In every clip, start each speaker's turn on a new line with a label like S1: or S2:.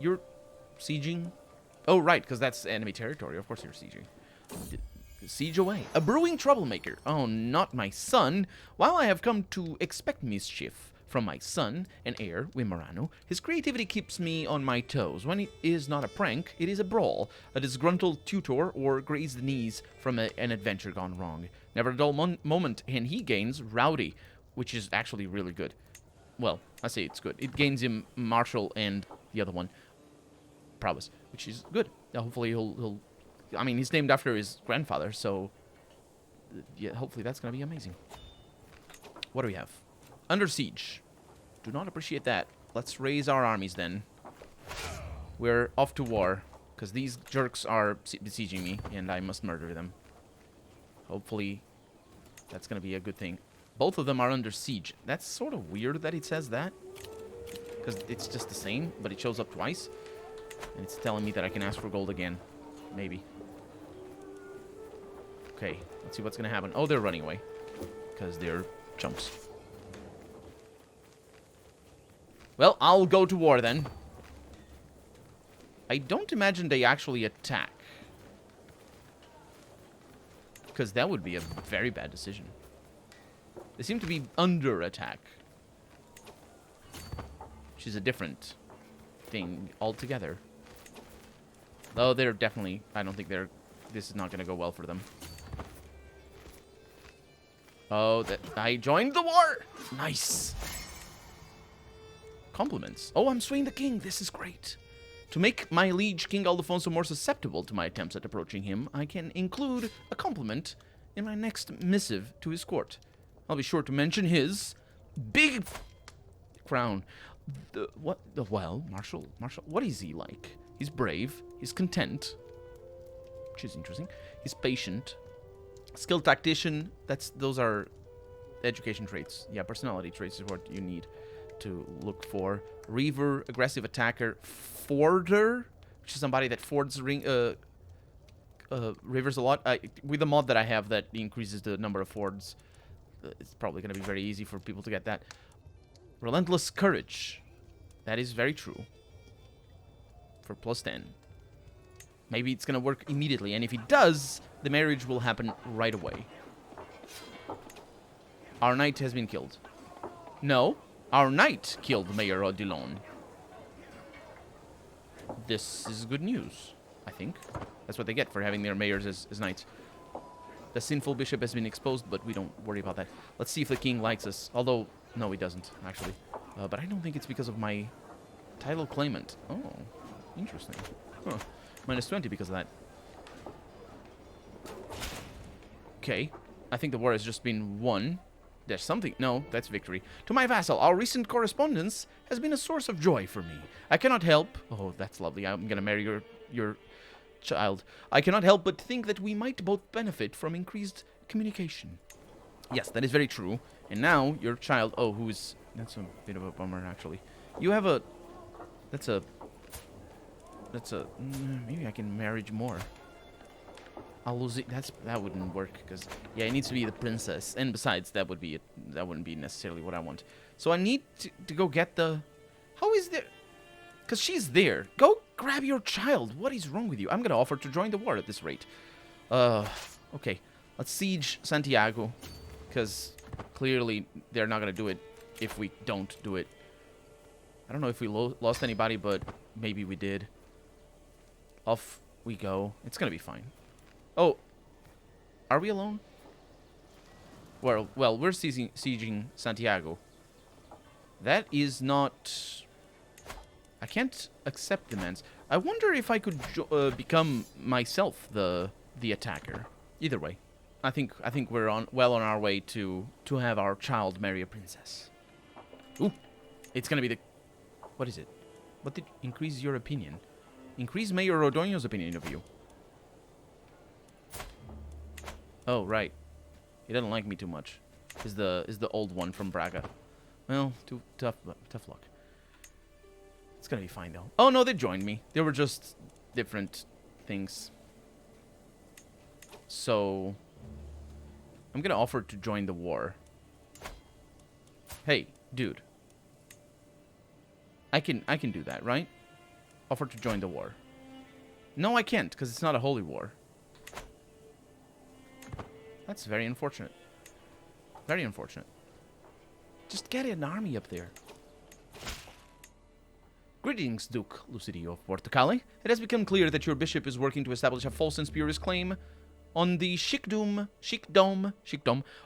S1: You're sieging? Oh, right, because that's enemy territory. Of course you're sieging. Siege away. A brewing troublemaker. Oh, not my son. While I have come to expect mischief from my son and heir, Wimmerano, his creativity keeps me on my toes. When it is not a prank, it is a brawl, a disgruntled tutor, or grazed knees from an adventure gone wrong. Never a dull moment, and he gains Rowdy, which is actually really good. Well, I say it's good. It gains him Martial and the other one, Prowess, which is good. Hopefully he'll I mean, he's named after his grandfather, so yeah, hopefully that's going to be amazing. What do we have? Under siege. Do not appreciate that. Let's raise our armies then. We're off to war, because these jerks are besieging me, and I must murder them. Hopefully that's going to be a good thing. Both of them are under siege. That's sort of weird that it says that, because it's just the same, but it shows up twice, and it's telling me that I can ask for gold again. Maybe. Okay, let's see what's going to happen. Oh, they're running away, because they're chumps. Well, I'll go to war then. I don't imagine they actually attack, because that would be a very bad decision. They seem to be under attack, which is a different thing altogether. Though they're definitely, I don't think this is not going to go well for them. Oh, I joined the war! Nice! Compliments. Oh, I'm swaying the king. This is great. To make my liege, King Aldefonso, more susceptible to my attempts at approaching him, I can include a compliment in my next missive to his court. I'll be sure to mention his big crown. Well, Marshal, what is he like? He's brave, he's content, which is interesting. He's patient, skilled tactician. Those are education traits. Yeah, personality traits is what you need to look for. Reaver, aggressive attacker. Forder, which is somebody that fords rivers a lot. With the mod that I have that increases the number of fords, it's probably going to be very easy for people to get that. Relentless courage. That is very true. For plus 10. Maybe it's going to work immediately, and if it does, the marriage will happen right away. Our knight has been killed. No, our knight killed Mayor Odilon. This is good news, I think. That's what they get for having their mayors as knights. The sinful bishop has been exposed, but we don't worry about that. Let's see if the king likes us. Although, no, he doesn't, actually. But I don't think it's because of my title claimant. Oh, interesting. Huh. Minus 20 because of that. Okay. I think the war has just been won. There's something. No, that's victory. To my vassal, our recent correspondence has been a source of joy for me. I cannot help... Oh, that's lovely. I'm going to marry your child. I cannot help but think that we might both benefit from increased communication. Yes, that is very true. And now, your child... Oh, who's... That's a bit of a bummer, actually. You have a... That's a... Maybe I can marriage more. I'll lose it. That wouldn't work, because... Yeah, it needs to be the princess. And besides, that wouldn't be necessarily what I want. So I need to go get the... How is there... Because she's there. Go grab your child. What is wrong with you? I'm going to offer to join the war at this rate. Okay. Let's siege Santiago. Because clearly they're not going to do it if we don't do it. I don't know if we lost anybody, but maybe we did. Off we go. It's going to be fine. Oh. Are we alone? Well, we're sieging Santiago. That is not... I can't accept demands. I wonder if I could become myself the attacker. Either way, I think we're well on our way to have our child marry a princess. Ooh, it's gonna be the... What is it? What did increase your opinion? Increase Mayor Rodonio's opinion of you. Oh right, he doesn't like me too much. Is the old one from Braga? Well, too tough luck. It's gonna be fine, though. Oh, no, they joined me. They were just different things. So, I'm gonna offer to join the war. Hey, dude. I can do that, right? Offer to join the war. No, I can't, because it's not a holy war. That's very unfortunate. Very unfortunate. Just get an army up there. Greetings, Duke Lucidio of Portocale. It has become clear that your bishop is working to establish a false and spurious claim on the Sheikdom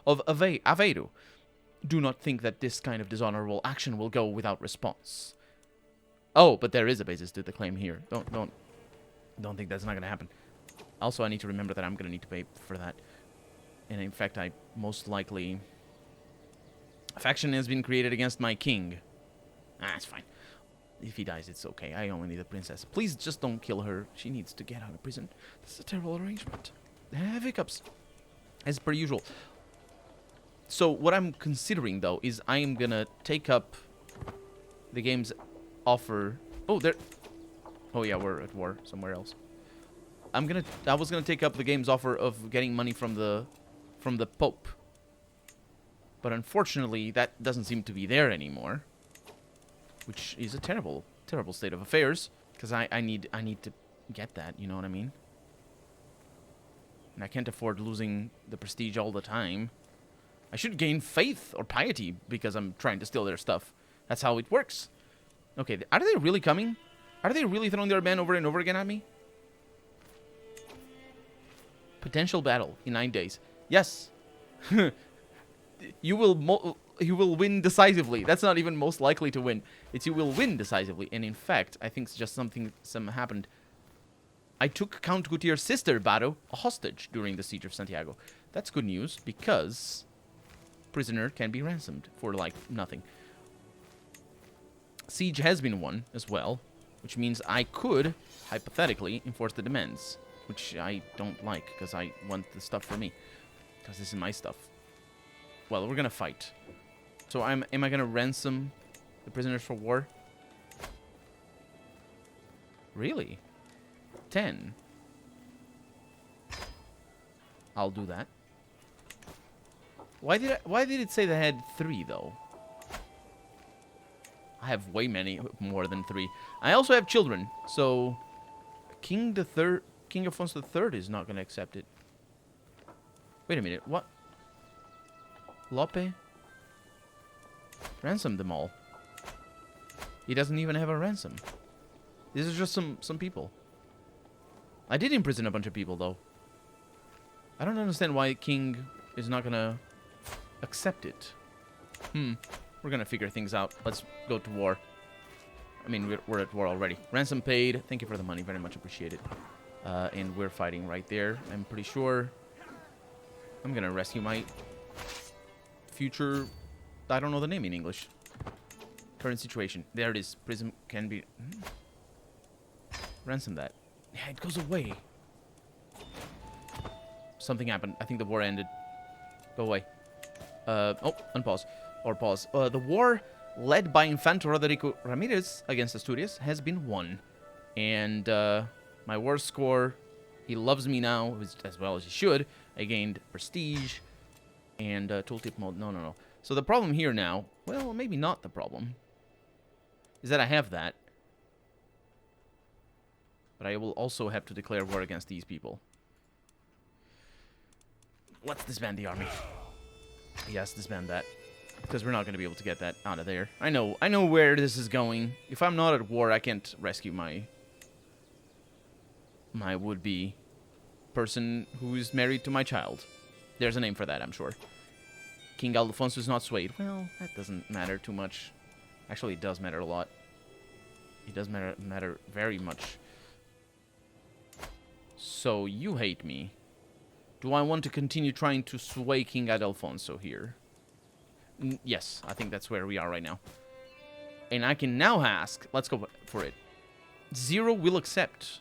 S1: of Aveiro. Do not think that this kind of dishonorable action will go without response. Oh, but there is a basis to the claim here. Don't think that's not going to happen. Also, I need to remember that I'm going to need to pay for that. And in fact, I most likely... A faction has been created against my king. Ah, it's fine. If he dies, it's okay. I only need a princess. Please just don't kill her. She needs to get out of prison. This is a terrible arrangement. I have hiccups. As per usual. So, what I'm considering, though, is I am going to take up the game's offer... Oh, there... Oh, yeah, we're at war somewhere else. I was gonna take up the game's offer of getting money from the Pope. But unfortunately, that doesn't seem to be there anymore. Which is a terrible, terrible state of affairs. Because I need to get that, you know what I mean? And I can't afford losing the prestige all the time. I should gain faith or piety because I'm trying to steal their stuff. That's how it works. Okay, are they really coming? Are they really throwing their men over and over again at me? Potential battle in 9 days. Yes. You will win decisively. That's not even most likely to win. It's you will win decisively. And in fact, I think it's just something happened. I took Count Gutier's sister, Baro, a hostage during the siege of Santiago. That's good news because prisoner can be ransomed for like nothing. Siege has been won as well, which means I could hypothetically enforce the demands, which I don't like because I want the stuff for me, because this is my stuff. Well, we're gonna fight. So am I gonna ransom the prisoners for war? Really? 10. I'll do that. Why did it say they had 3 though? I have way more than 3. I also have children, so King Alfonso III is not going to accept it. Wait a minute, what? Lope? Ransom them all. He doesn't even have a ransom. These are just some people. I did imprison a bunch of people, though. I don't understand why King is not going to accept it. We're going to figure things out. Let's go to war. I mean, we're at war already. Ransom paid. Thank you for the money. Very much appreciated. And we're fighting right there. I'm pretty sure I'm going to rescue my future... I don't know the name in English. Current situation. There it is. Prism can be... Ransom that. Yeah, it goes away. Something happened. I think the war ended. Go away. Oh, unpause. Or pause. The war led by Infante Rodrigo Ramirez against Asturias has been won. And my war score, he loves me now, as well as he should. I gained prestige and tooltip mode. No. So the problem here now, well, maybe not the problem, is that I have that. But I will also have to declare war against these people. Let's disband the army. Yes, disband that. Because we're not going to be able to get that out of there. I know where this is going. If I'm not at war, I can't rescue my would-be person who is married to my child. There's a name for that, I'm sure. King Alfonso is not swayed. Well, that doesn't matter too much. Actually, it does matter a lot. It does matter very much. So, you hate me. Do I want to continue trying to sway King Alfonso here? Yes, I think that's where we are right now. And I can now ask... Let's go for it. 0 will accept.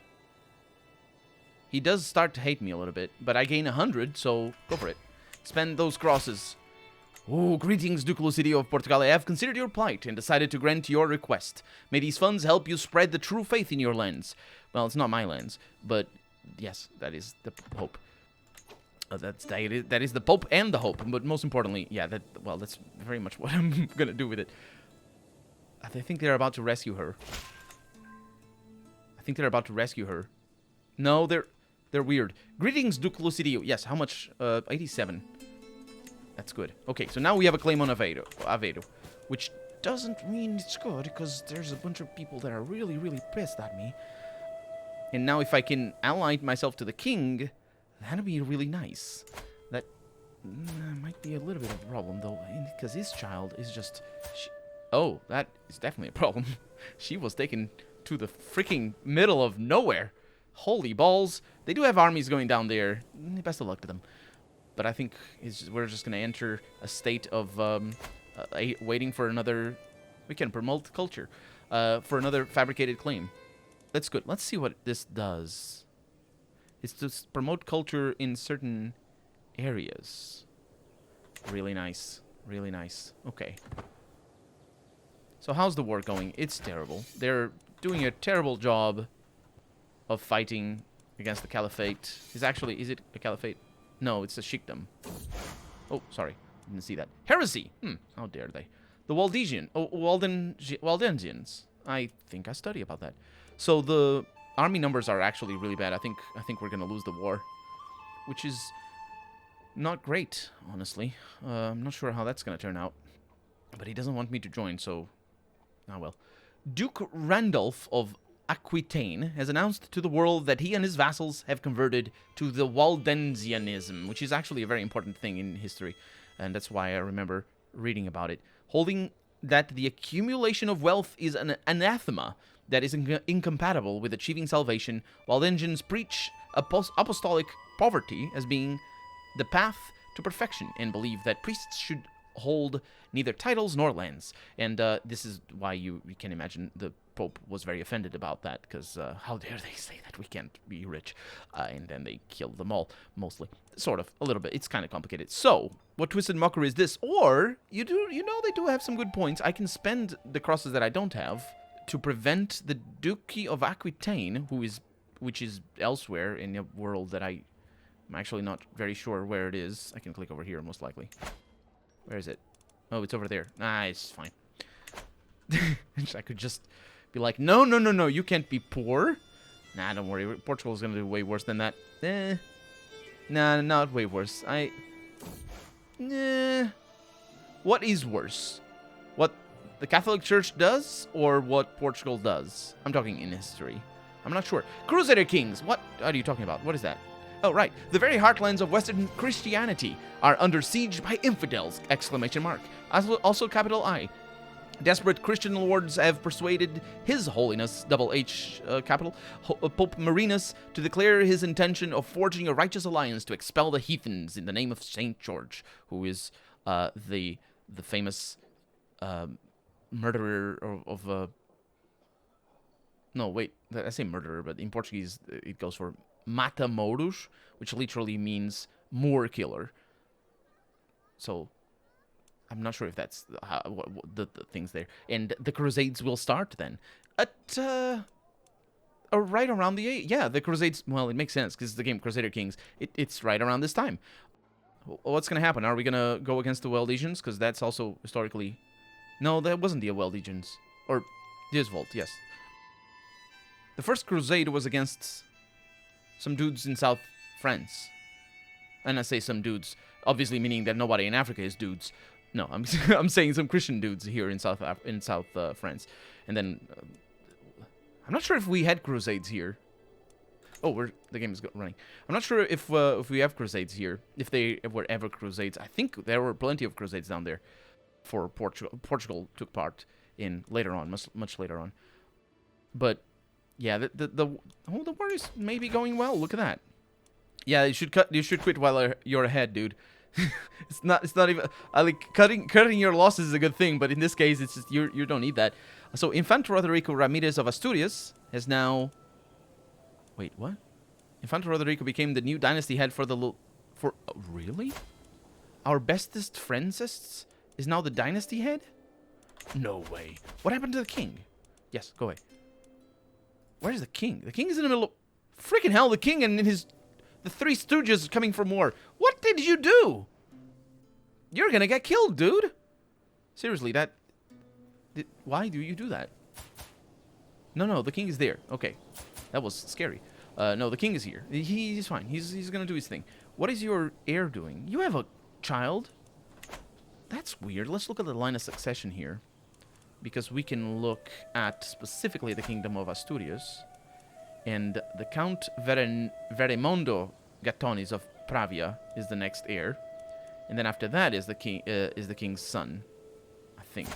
S1: He does start to hate me a little bit, but I gain 100, so go for it. Spend those crosses. Oh, greetings, Duke Lucidio of Portugal. I have considered your plight and decided to grant your request. May these funds help you spread the true faith in your lands. Well, it's not my lands, but yes, that is the hope. That is the Pope and the hope, but most importantly, yeah, that's very much what I'm gonna do with it. I think they're about to rescue her. think they're about to rescue her. No, they're weird. Greetings, Duke Lucidio. Yes, how much? 87. That's good. Okay, so now we have a claim on Aveiro, which doesn't mean it's good, because there's a bunch of people that are really, really pissed at me. And now if I can ally myself to the king, that'd be really nice. That might be a little bit of a problem, though, because his child is just... Oh, that is definitely a problem. She was taken to the freaking middle of nowhere. Holy balls. They do have armies going down there. Best of luck to them. But I think we're just going to enter a state of waiting for another... We can promote culture. For another fabricated claim. That's good. Let's see what this does. It's to promote culture in certain areas. Really nice. Really nice. Okay. So how's the war going? It's terrible. They're doing a terrible job of fighting against the caliphate. Is it a caliphate? No, it's a sheikdom. Oh, sorry. Didn't see that. Heresy! How dare they. The Waldensians. I think I study about that. So the army numbers are actually really bad. I think we're gonna lose the war, which is not great, honestly. I'm not sure how that's gonna turn out, but he doesn't want me to join, so well. Duke Randolph of Aquitaine has announced to the world that he and his vassals have converted to the Waldensianism, which is actually a very important thing in history, and that's why I remember reading about it, holding that the accumulation of wealth is an anathema that is incompatible with achieving salvation, Waldensians preach apostolic poverty as being the path to perfection, and believe that priests should hold neither titles nor lands. And this is why you can imagine the Pope was very offended about that, because how dare they say that we can't be rich? And then they killed them all, mostly. Sort of, a little bit. It's kind of complicated. So, what twisted mockery is this? Or, you know they do have some good points. I can spend the crosses that I don't have to prevent the Duchy of Aquitaine, which is elsewhere in a world that I'm actually not very sure where it is. I can click over here, most likely. Where is it? Oh, it's over there. Ah, it's fine. I could just be like, no, you can't be poor. Nah, don't worry. Portugal's gonna do way worse than that. Nah, not way worse. What is worse? What the Catholic Church does, or what Portugal does? I'm talking in history. I'm not sure. Crusader Kings. What are you talking about? What is that? Oh, right. The very heartlands of Western Christianity are under siege by infidels! ! Also capital I. Desperate Christian lords have persuaded His Holiness, capital, Pope Marinus, to declare his intention of forging a righteous alliance to expel the heathens in the name of Saint George, who is the famous murderer of... No, wait. I say murderer, but in Portuguese it goes for Mata-Moros, which literally means Moor killer. So, I'm not sure if that's what the things there. And the Crusades will start then. At, right around the Crusades, well, it makes sense, because the game Crusader Kings, it's right around this time. What's going to happen? Are we going to go against the Waldensians? Because that's also historically... No, that wasn't the Waldensians. Or, Disvolt, yes. The first crusade was against some dudes in South France. And I say some dudes, obviously meaning that nobody in Africa is dudes. No, I'm saying some Christian dudes here in South France. And then I'm not sure if we had crusades here. Oh, the game is running. I'm not sure if we have crusades here. If they were ever crusades. I think there were plenty of crusades down there for Portugal. Portugal took part in later on, much later on. But yeah, the war is maybe going well. Look at that. Yeah, you should quit while you're ahead, dude. It's not even like cutting your losses is a good thing, but in this case it's just you don't need that. So Infante Rodrigo Ramirez of Asturias has now... Wait, what? Infante Rodrigo became the new dynasty head really? Our bestest friendsists is now the dynasty head? No way. What happened to the king? Yes, go away. Where's the king? The king is in the middle of... Freaking hell, the king and the three stooges coming for more. What did you do? You're gonna get killed, dude. Seriously, why do you do that? No, the king is there. Okay. That was scary. No, the king is here. He's fine. He's gonna do his thing. What is your heir doing? You have a child? That's weird. Let's look at the line of succession here. Because we can look at specifically the kingdom of Asturias. And the Count Veremondo Gatonis of Pravia is the next heir. And then after that is the king's son. I think.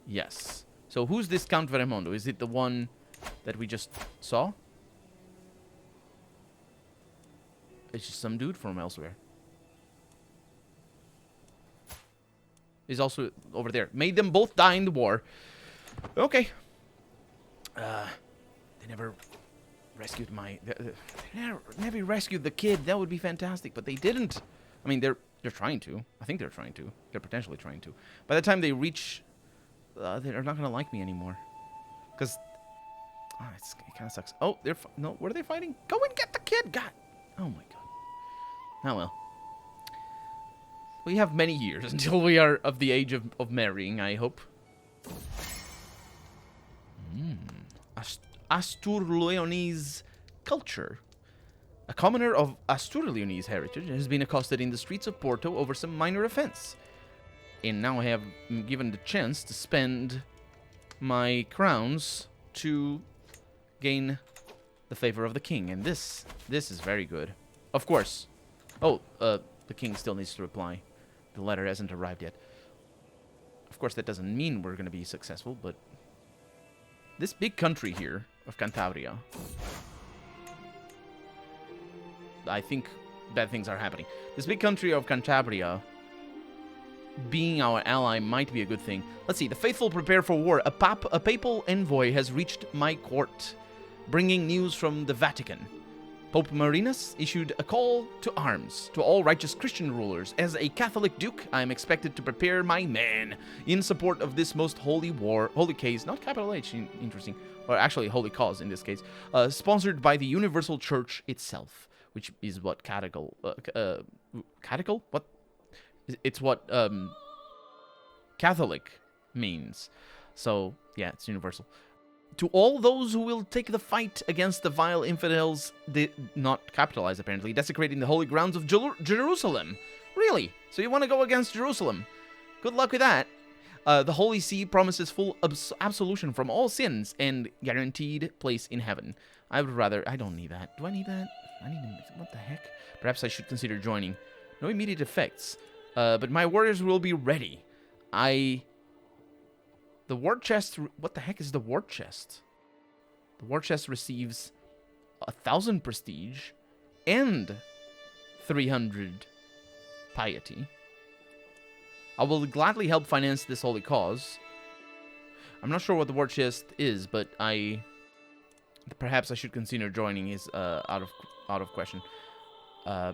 S1: Yes. So who's this Count Veremondo? Is it the one that we just saw? It's just some dude from elsewhere. Is also over there. Made them both die in the war. Okay. They never rescued my... They never rescued the kid. That would be fantastic, but they didn't. I mean, they're trying to. I think they're trying to. They're potentially trying to. By the time they reach... they're not going to like me anymore. Because... Oh, it kind of sucks. Oh, no, what are they fighting? Go and get the kid! God! Oh my god. Oh well. We have many years until we are of the age of marrying, I hope. Astur-Leonese culture. A commoner of Astur-Leonese heritage has been accosted in the streets of Porto over some minor offense. And now I have given the chance to spend my crowns to gain the favor of the king. And this is very good. Of course. Oh, the king still needs to reply. The letter hasn't arrived yet. Of course, that doesn't mean we're going to be successful, but... This big country here of Cantabria... I think bad things are happening. This big country of Cantabria... being our ally might be a good thing. Let's see. The faithful prepare for war. A papal envoy has reached my court, bringing news from the Vatican. Pope Marinus issued a call to arms to all righteous Christian rulers. As a Catholic duke, I am expected to prepare my men in support of this most holy case, not capital H, interesting, or actually holy cause in this case, sponsored by the Universal Church itself, which is what catechal, what? It's what Catholic means. So, yeah, it's universal. To all those who will take the fight against the vile infidels, not capitalized apparently, desecrating the holy grounds of Jerusalem. Really? So you want to go against Jerusalem? Good luck with that. The Holy See promises full absolution from all sins and guaranteed place in heaven. I would rather... I don't need that. Do I need that? I need... What the heck? Perhaps I should consider joining. No immediate effects. But my warriors will be ready. The war chest... What the heck is the war chest? The war chest receives 1,000 prestige and 300 piety. I will gladly help finance this holy cause. I'm not sure what the war chest is, but perhaps I should consider joining is out of question.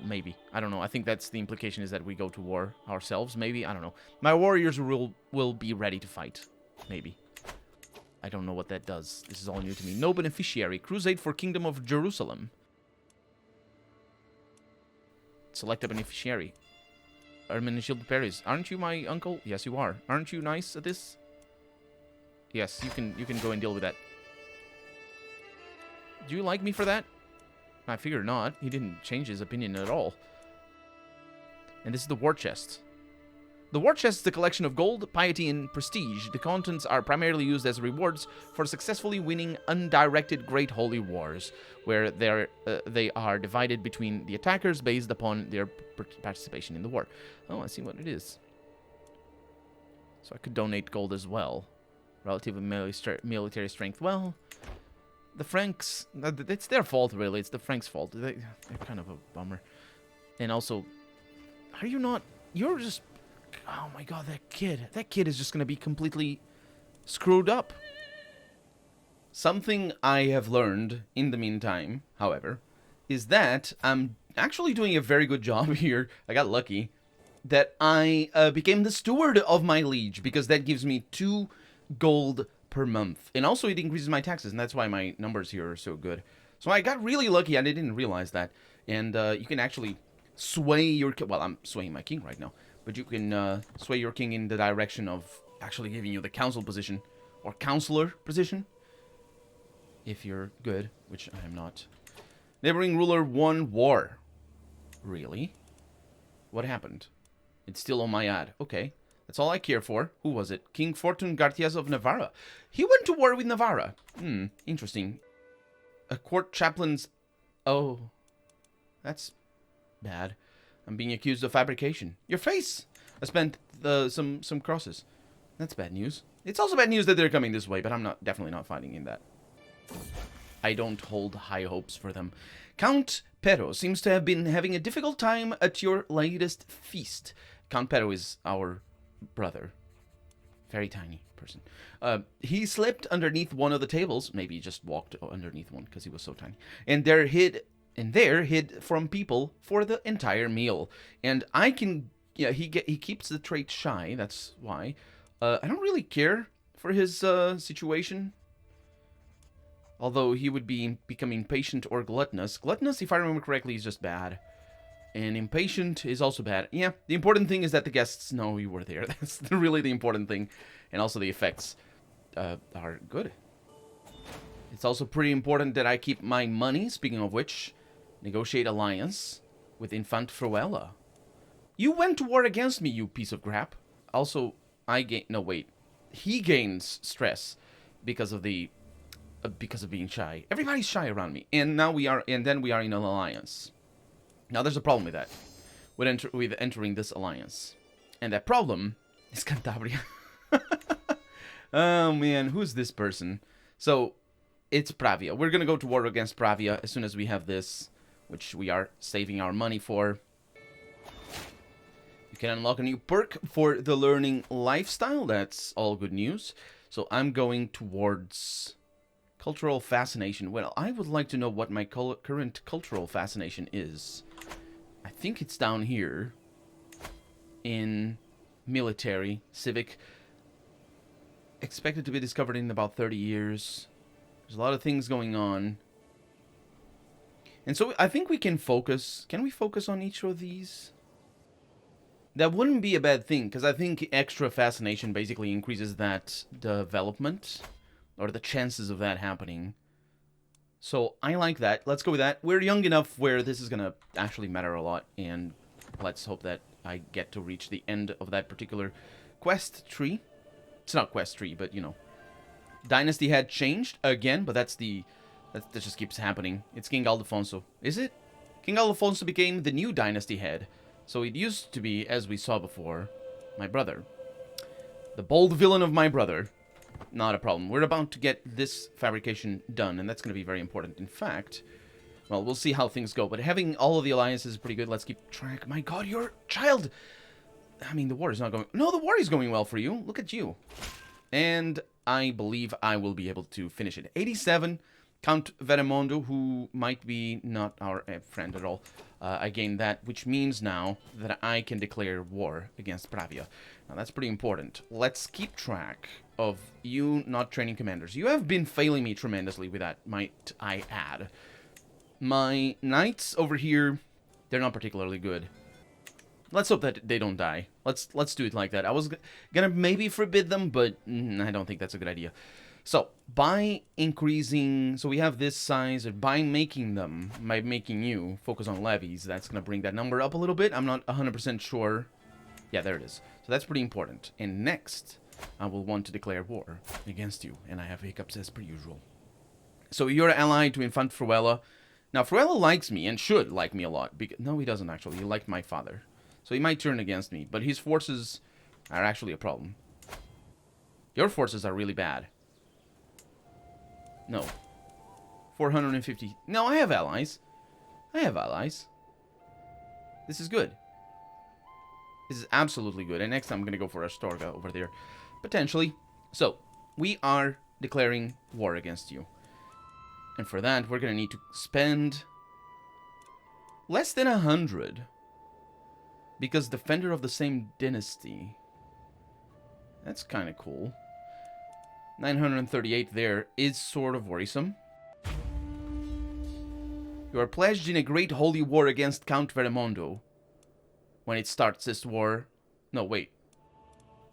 S1: Maybe. I don't know. I think that's the implication is that we go to war ourselves. Maybe. I don't know. My warriors will be ready to fight. Maybe. I don't know what that does. This is all new to me. No beneficiary. Crusade for Kingdom of Jerusalem. Select a beneficiary. Hermenegilde Paris. Aren't you my uncle? Yes, you are. Aren't you nice at this? Yes, you can go and deal with that. Do you like me for that? I figure not. He didn't change his opinion at all. And this is the war chest. The war chest is a collection of gold, piety, and prestige. The contents are primarily used as rewards for successfully winning undirected great holy wars, where they are divided between the attackers based upon their participation in the war. Oh, I see what it is. So I could donate gold as well. Relative military strength. Well, the Franks, it's their fault, really. It's the Franks' fault. They're kind of a bummer. And also, are you not... You're just... Oh my god, that kid is just going to be completely screwed up. Something I have learned in the meantime, however, is that I'm actually doing a very good job here. I got lucky that I became the steward of my liege, because that gives me 2 gold per month. And also it increases my taxes, and that's why my numbers here are so good. So I got really lucky, and I didn't realize that. And you can actually sway your... Well, I'm swaying my king right now. But you can sway your king in the direction of actually giving you the council position, or counselor position. If you're good, which I am not. Neighboring ruler won war. Really? What happened? It's still on my ad. Okay. That's all I care for. Who was it? King Fortun Garcias of Navarra. He went to war with Navarra. Interesting. A court chaplain's... Oh. That's bad. I'm being accused of fabrication. Your face! I spent some crosses. That's bad news. It's also bad news that they're coming this way, but I'm definitely not fighting in that. I don't hold high hopes for them. Count Pero seems to have been having a difficult time at your latest feast. Count Pero is our brother. Very tiny person. He slipped underneath one of the tables. Maybe he just walked underneath one because he was so tiny. And there hid from people for the entire meal. And I can... Yeah, he keeps the trait shy. That's why. I don't really care for his situation. Although he would be becoming impatient or gluttonous. Gluttonous, if I remember correctly, is just bad. And impatient is also bad. Yeah, the important thing is that the guests know you were there. That's really the important thing. And also the effects are good. It's also pretty important that I keep my money. Speaking of which, negotiate alliance with Infant Fruela. You went to war against me, you piece of crap. Also, I gain... No, wait. He gains stress because of the... because of being shy. Everybody's shy around me. And now we are... And then we are in an alliance. Now, there's a problem with that. With entering this alliance. And that problem is Cantabria. Oh, man. Who's this person? So, it's Pravia. We're going to go to war against Pravia as soon as we have this, which we are saving our money for. You can unlock a new perk for the learning lifestyle. That's all good news. So, I'm going towards cultural fascination. Well, I would like to know what my current cultural fascination is. I think it's down here in military, civic. Expected to be discovered in about 30 years. There's a lot of things going on. And so I think we can focus. Can we focus on each of these? That wouldn't be a bad thing, because I think extra fascination basically increases that development, or the chances of that happening. So I like that. Let's go with that. We're young enough where this is going to actually matter a lot, and let's hope that I get to reach the end of that particular quest tree. It's not quest tree, but, you know. Dynasty had changed again, but that just keeps happening. It's King Alfonso. Is it? King Alfonso became the new dynasty head. So it used to be, as we saw before, my brother. The bold villain of my brother. Not a problem. We're about to get this fabrication done, and that's going to be very important. In fact, well, we'll see how things go. But having all of the alliances is pretty good. Let's keep track. My god, your child! I mean, the war is not going... No, the war is going well for you. Look at you. And I believe I will be able to finish it. 87, Count Veremondo, who might be not our friend at all. I gained that, which means now that I can declare war against Pravia. Now, that's pretty important. Let's keep track of you not training commanders. You have been failing me tremendously with that, might I add. My knights over here, they're not particularly good. Let's hope that they don't die. Let's do it like that. I was gonna maybe forbid them, but I don't think that's a good idea. So, by increasing... So we have this size, or by making you focus on levies, that's gonna bring that number up a little bit. I'm not 100% sure. Yeah, there it is. So that's pretty important. And next, I will want to declare war against you. And I have hiccups as per usual. So you're allied to Infant Fruela. Now, Fruela likes me, and should like me a lot. No, he doesn't actually. He liked my father. So he might turn against me, but his forces are actually a problem. Your forces are really bad. No. 450. No, I have allies. I have allies. This is good. This is absolutely good. And next I'm going to go for Astorga over there. Potentially. So, we are declaring war against you. And for that, we're going to need to spend less than 100. Because defender of the same dynasty. That's kind of cool. 938 there is sort of worrisome. You are pledged in a great holy war against Count Veremondo. When it starts this war... No, wait.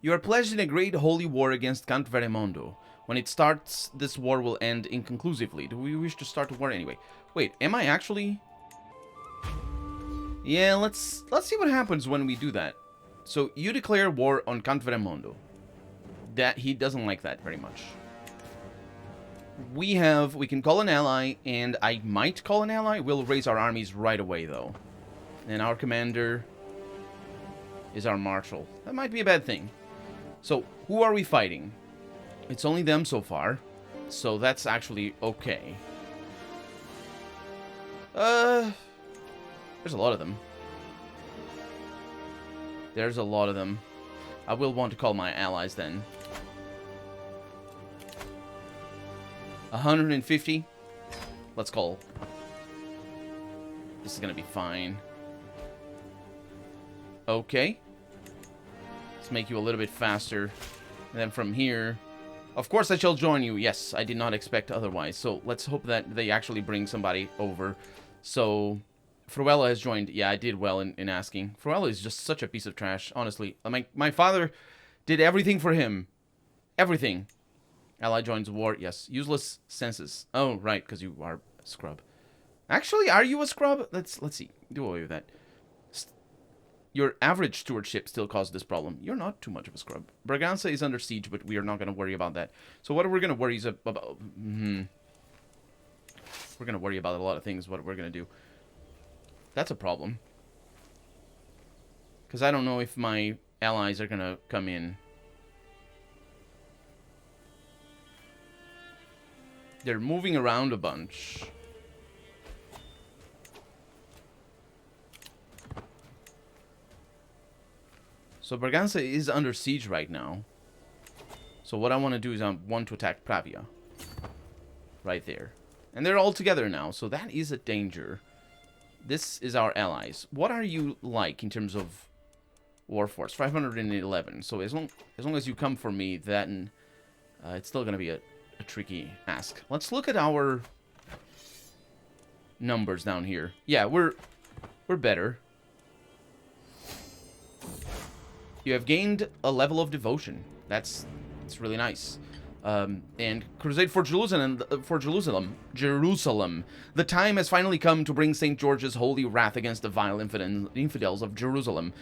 S1: You are pledged in a great holy war against Count Veremondo. When it starts, this war will end inconclusively. Do we wish to start a war anyway? Wait, am I actually... Yeah, let's see what happens when we do that. So, you declare war on Count Veremondo. That, he doesn't like that very much. We can call an ally, and I might call an ally. We'll raise our armies right away, though. And our commander is our marshal. That might be a bad thing. So, who are we fighting? It's only them so far. So, that's actually okay. There's a lot of them. There's a lot of them. I will want to call my allies then. 150. Let's call. This is gonna be fine. Okay. Let's make you a little bit faster. And then from here... Of course I shall join you. Yes, I did not expect otherwise. So let's hope that they actually bring somebody over. So... Fruella has joined. Yeah, I did well in asking. Fruella is just such a piece of trash, honestly. My father did everything for him. Everything. Ally joins war. Yes. Useless senses. Oh, right, because you are a scrub. Actually, are you a scrub? Let's see. Do away with that. Your average stewardship still caused this problem. You're not too much of a scrub. Braganza is under siege, but we are not going to worry about that. So what are we going to worry about? We're going to worry about a lot of things, what we're going to do. That's a problem. Because I don't know if my allies are going to come in. They're moving around a bunch. So Braganza is under siege right now. So what I want to do is I want to attack Pravia. Right there. And they're all together now, so that is a danger. This is our allies. What are you like in terms of war force? 511. So as long as you come for me, then it's still going to be a tricky ask. Let's look at our numbers down here. Yeah, we're better. You have gained a level of devotion. That's really nice. And crusade for Jerusalem. The time has finally come to bring St. George's holy wrath against the vile infidels of Jerusalem.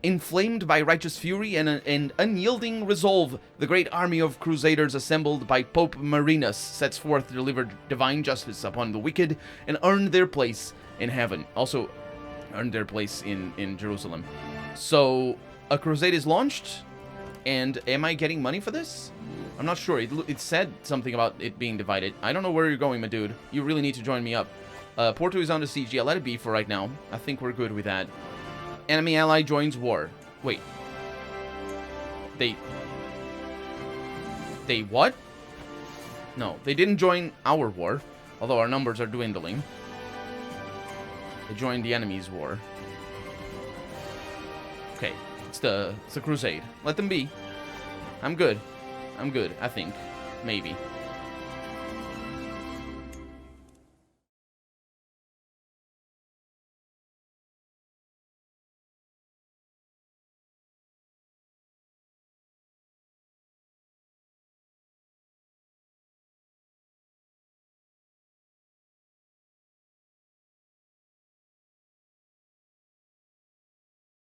S1: Inflamed by righteous fury and unyielding resolve, the great army of crusaders assembled by Pope Marinus sets forth to deliver divine justice upon the wicked and earn their place in heaven. Also, earn their place in Jerusalem. So, a crusade is launched, and am I getting money for this? I'm not sure. It said something about it being divided. I don't know where you're going, my dude. You really need to join me up. Porto is under siege. Yeah, let it be for right now. I think we're good with that. Enemy ally joins war. Wait. They what? No, they didn't join our war, although our numbers are dwindling. They joined the enemy's war. Okay, it's the crusade. Let them be. I'm good, I think. Maybe.